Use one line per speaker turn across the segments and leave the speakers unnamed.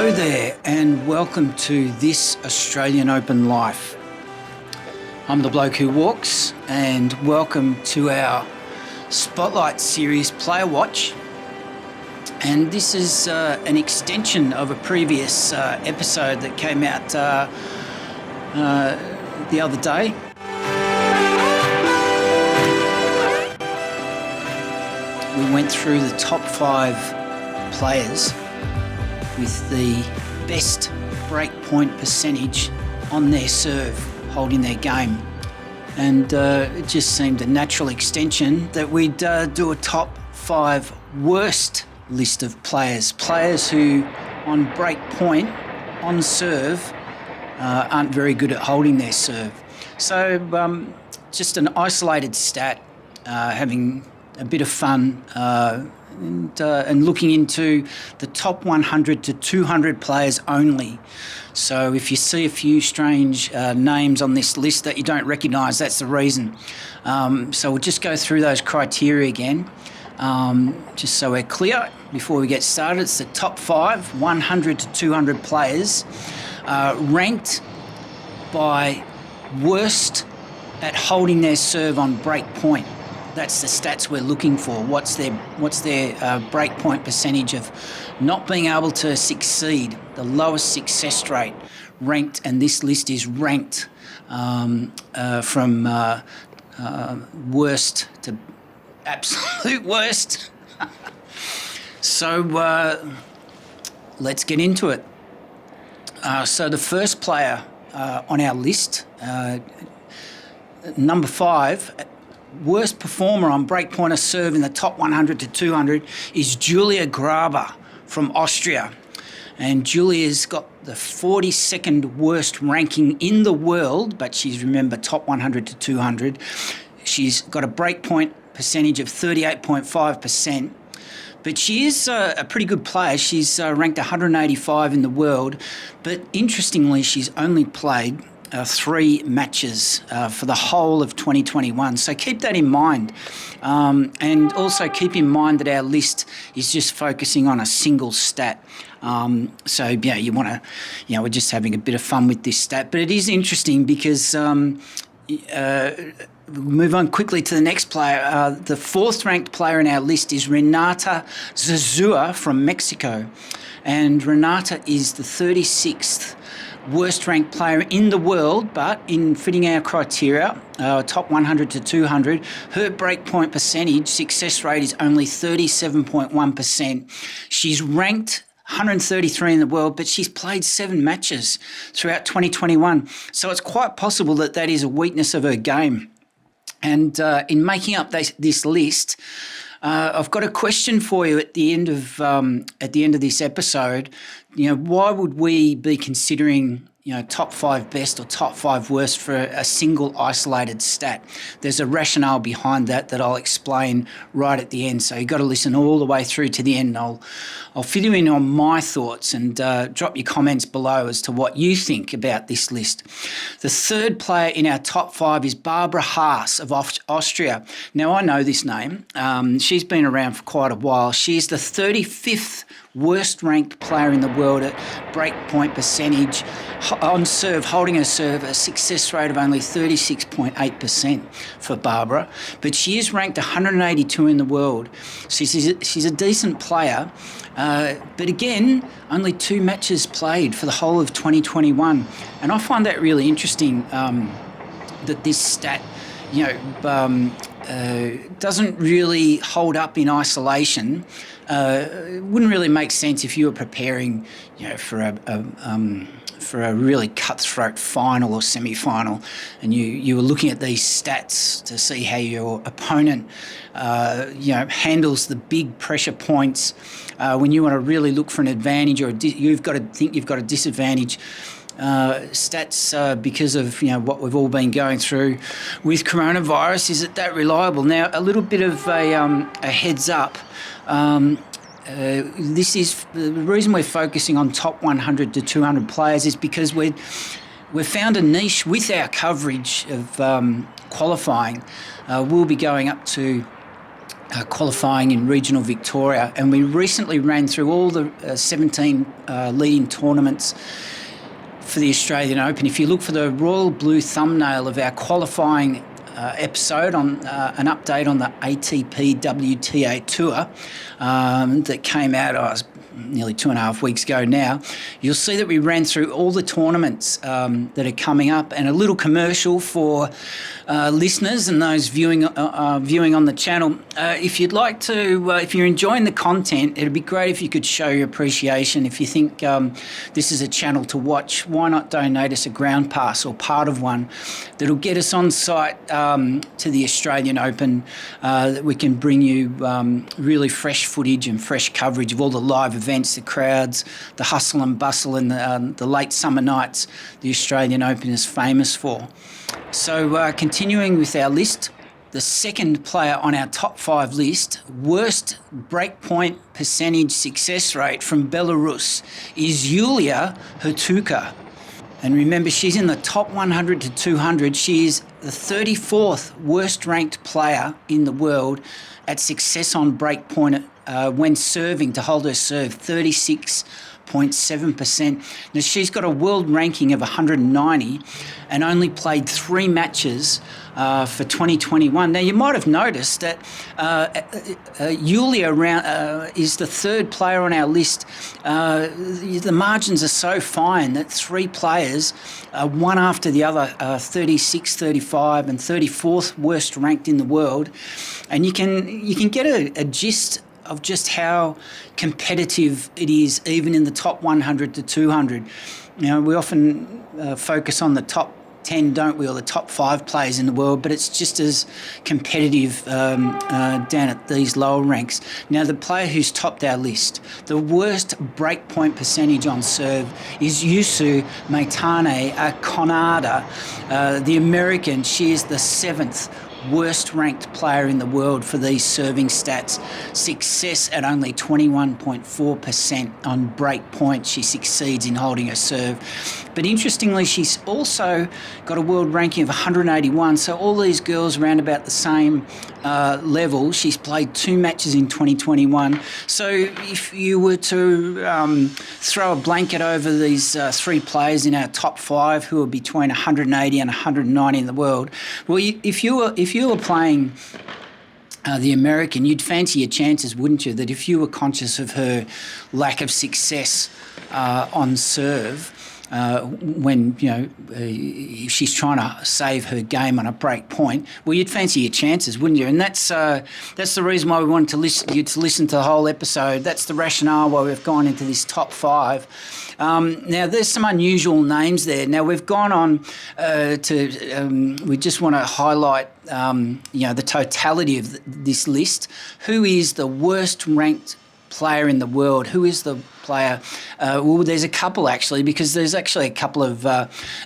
Hello there and welcome to This Australian Open Life. I'm the bloke who walks and welcome to our Spotlight Series Player Watch. And this is an extension of a previous episode that came out the other day. We went through the top 5 players with the best breakpoint percentage on their serve, holding their game. And it just seemed a natural extension that we'd do a top 5 worst list of players who on breakpoint, on serve, aren't very good at holding their serve. So just an isolated stat, having a bit of fun and looking into the top 100 to 200 players only. So if you see a few strange names on this list that you don't recognise, that's the reason. So we'll just go through those criteria again, just so we're clear before we get started. It's the top 5, 100 to 200 players, ranked by worst at holding their serve on break point. That's the stats we're looking for. What's their breakpoint percentage of not being able to succeed, the lowest success rate ranked, and this list is ranked from worst to absolute worst. So let's get into it. So the first player on our list, number 5, worst performer on breakpoint of serve in the top 100 to 200 is Yulia Hertouca from Austria. And Julia's got the 42nd worst ranking in the world, but she's, remember, top 100 to 200. She's got a breakpoint percentage of 38.5%. But she is a pretty good player. She's ranked 185 in the world. But interestingly, she's only played 3 matches for the whole of 2021. So keep that in mind. And also keep in mind that our list is just focusing on a single stat. So, yeah, you want to, we're just having a bit of fun with this stat. But it is interesting because we'll move on quickly to the next player. The 4th ranked player in our list is Renata Zuzua from Mexico. And Renata is the 36th worst ranked player in the world, but in fitting our criteria, top 100 to 200, her breakpoint percentage success rate is only 37.1%. She's ranked 133 in the world, but she's played 7 matches throughout 2021. So it's quite possible that that is a weakness of her game. And in making up this list, I've got a question for you at the end of this episode. Why would we be considering top 5 best or top 5 worst for a single isolated stat? There's a rationale behind that I'll explain right at the end. So you've got to listen all the way through to the end. I'll fill you in on my thoughts and drop your comments below as to what you think about this list. The 3rd player in our top 5 is Barbara Haas of Austria. Now, I know this name. She's been around for quite a while. She is the 35th worst ranked player in the world at breakpoint percentage on serve, holding her serve, a success rate of only 36.8% for Barbara. But she is ranked 182 in the world. So she's a decent player. But again, only 2 matches played for the whole of 2021. And I find that really interesting, that this stat, doesn't really hold up in isolation. It wouldn't really make sense if you were preparing, for a really cutthroat final or semi-final, and you were looking at these stats to see how your opponent, handles the big pressure points. When you want to really look for an advantage, or you've got to think you've got a disadvantage. Stats, because of what we've all been going through with coronavirus, is that reliable? Now, a little bit of a heads up. This is the reason we're focusing on top 100 to 200 players is because we've found a niche with our coverage of qualifying. We'll be going up to qualifying in regional Victoria, and we recently ran through all the 17 leading tournaments for the Australian Open. If you look for the royal blue thumbnail of our qualifying episode on an update on the ATP WTA Tour that came out nearly 2.5 weeks ago now, you'll see that we ran through all the tournaments that are coming up, and a little commercial for listeners and those viewing on the channel. If you'd like to, if you're enjoying the content, it'd be great if you could show your appreciation. If you think this is a channel to watch, why not donate us a ground pass or part of one that'll get us on site to the Australian Open, that we can bring you really fresh footage and fresh coverage of all the live events, the crowds, the hustle and bustle, and the late summer nights the Australian Open is famous for. So continuing with our list, the second player on our top 5 list, worst breakpoint percentage success rate from Belarus, is Yulia Hertouca. And remember, she's in the top 100 to 200. She is the 34th worst ranked player in the world at success on breakpoint when serving, to hold her serve, 36.7%. Now, she's got a world ranking of 190 and only played 3 matches for 2021. Now, you might have noticed that Yulia is the 3rd player on our list. The margins are so fine that 3 players, one after the other, 36, 35 and 34th worst ranked in the world. And you can get a gist of just how competitive it is, even in the top 100 to 200. You know, we often focus on the top 10, don't we, or the top 5 players in the world, but it's just as competitive down at these lower ranks. Now, the player who's topped our list, the worst breakpoint percentage on serve, is Yusu Maitane, Konada, the American. She is the 7th worst ranked player in the world for these serving stats. Success at only 21.4% on break point. She succeeds in holding her serve. But interestingly, she's also got a world ranking of 181. So all these girls around about the same level. She's played 2 matches in 2021. So if you were to throw a blanket over these 3 players in our top 5 who are between 180 and 190 in the world, well, if you were playing the American, you'd fancy your chances, wouldn't you, that if you were conscious of her lack of success on serve, when she's trying to save her game on a break point, well, you'd fancy your chances, wouldn't you? And that's the reason why we wanted you to listen to the whole episode. That's the rationale why we've gone into this top 5. Now, there's some unusual names there. Now, we've gone on we just want to highlight the totality of this list. Who is the worst ranked player in the world? Who is the player? Well, there's a couple, actually, because there's actually a couple of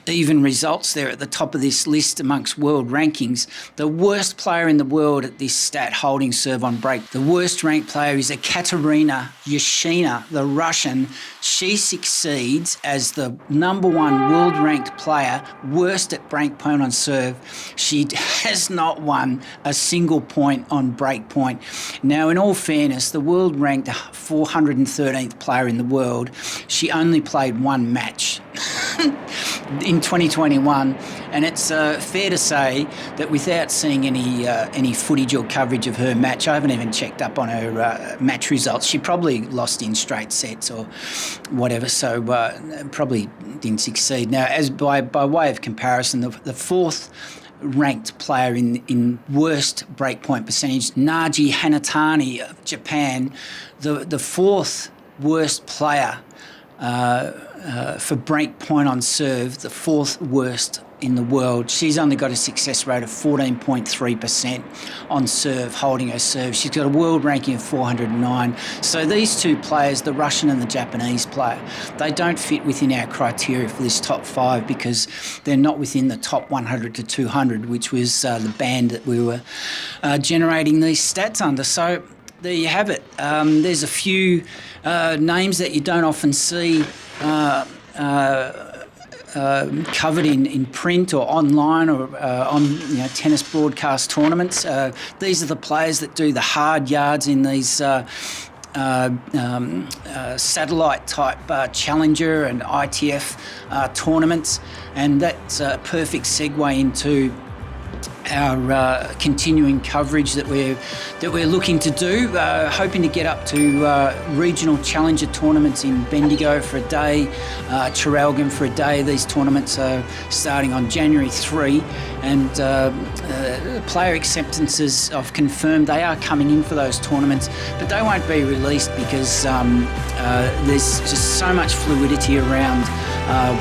even results there at the top of this list amongst world rankings. The worst player in the world at this stat, holding serve on break, the worst ranked player is a Katarina Yashina, the Russian. She succeeds as the number 1 world ranked player, worst at break point on serve. She has not won a single point on break point. Now, in all fairness, the world ranked 413th player in the world, she only played 1 match in 2021, and it's fair to say that without seeing any footage or coverage of her match, I haven't even checked up on her match results. She probably lost in straight sets or whatever, so probably didn't succeed. Now, as by way of comparison, the 4th ranked player in worst breakpoint percentage, Naji Hanatani of Japan, the 4th worst player for break point on serve, the 4th worst in the world. She's only got a success rate of 14.3% on serve, holding her serve. She's got a world ranking of 409. So these 2 players, the Russian and the Japanese player, they don't fit within our criteria for this top 5 because they're not within the top 100 to 200, which was the band that we were generating these stats under. So there you have it. There's a few names that you don't often see covered in print or online or on tennis broadcast tournaments. These are the players that do the hard yards in these satellite type Challenger and ITF tournaments, and that's a perfect segue into our continuing coverage that we're looking to do, hoping to get up to regional challenger tournaments in Bendigo for a day, Traralgon for a day. These tournaments are starting on January 3, and player acceptances, I've confirmed they are coming in for those tournaments, but they won't be released because there's just so much fluidity around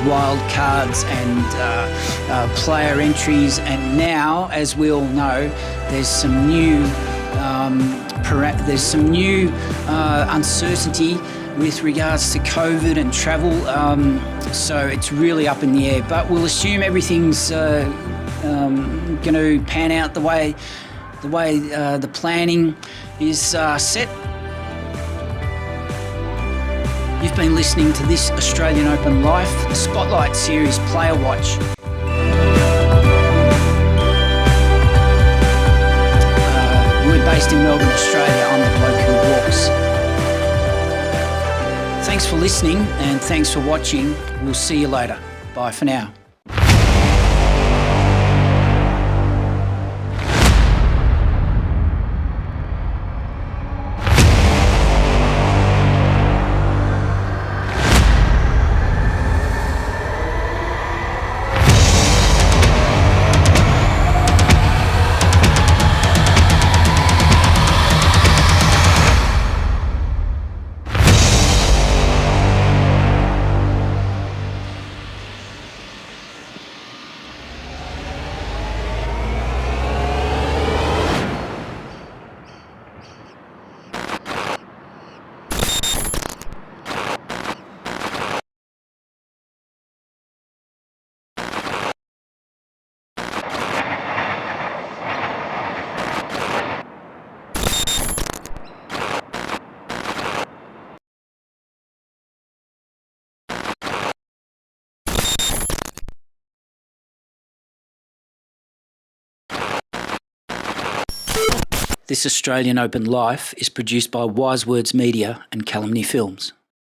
wild cards and player entries, and now, as we all know, there's some new uncertainty with regards to COVID and travel, so it's really up in the air. But we'll assume everything's going to pan out the way the planning is set. You've been listening to this Australian Open Life, the Spotlight Series Player Watch. We're based in Melbourne, Australia. I'm the bloke who walks. Thanks for listening and thanks for watching. We'll see you later. Bye for now. This Australian Open Life is produced by Wise Words Media and Calumny Films.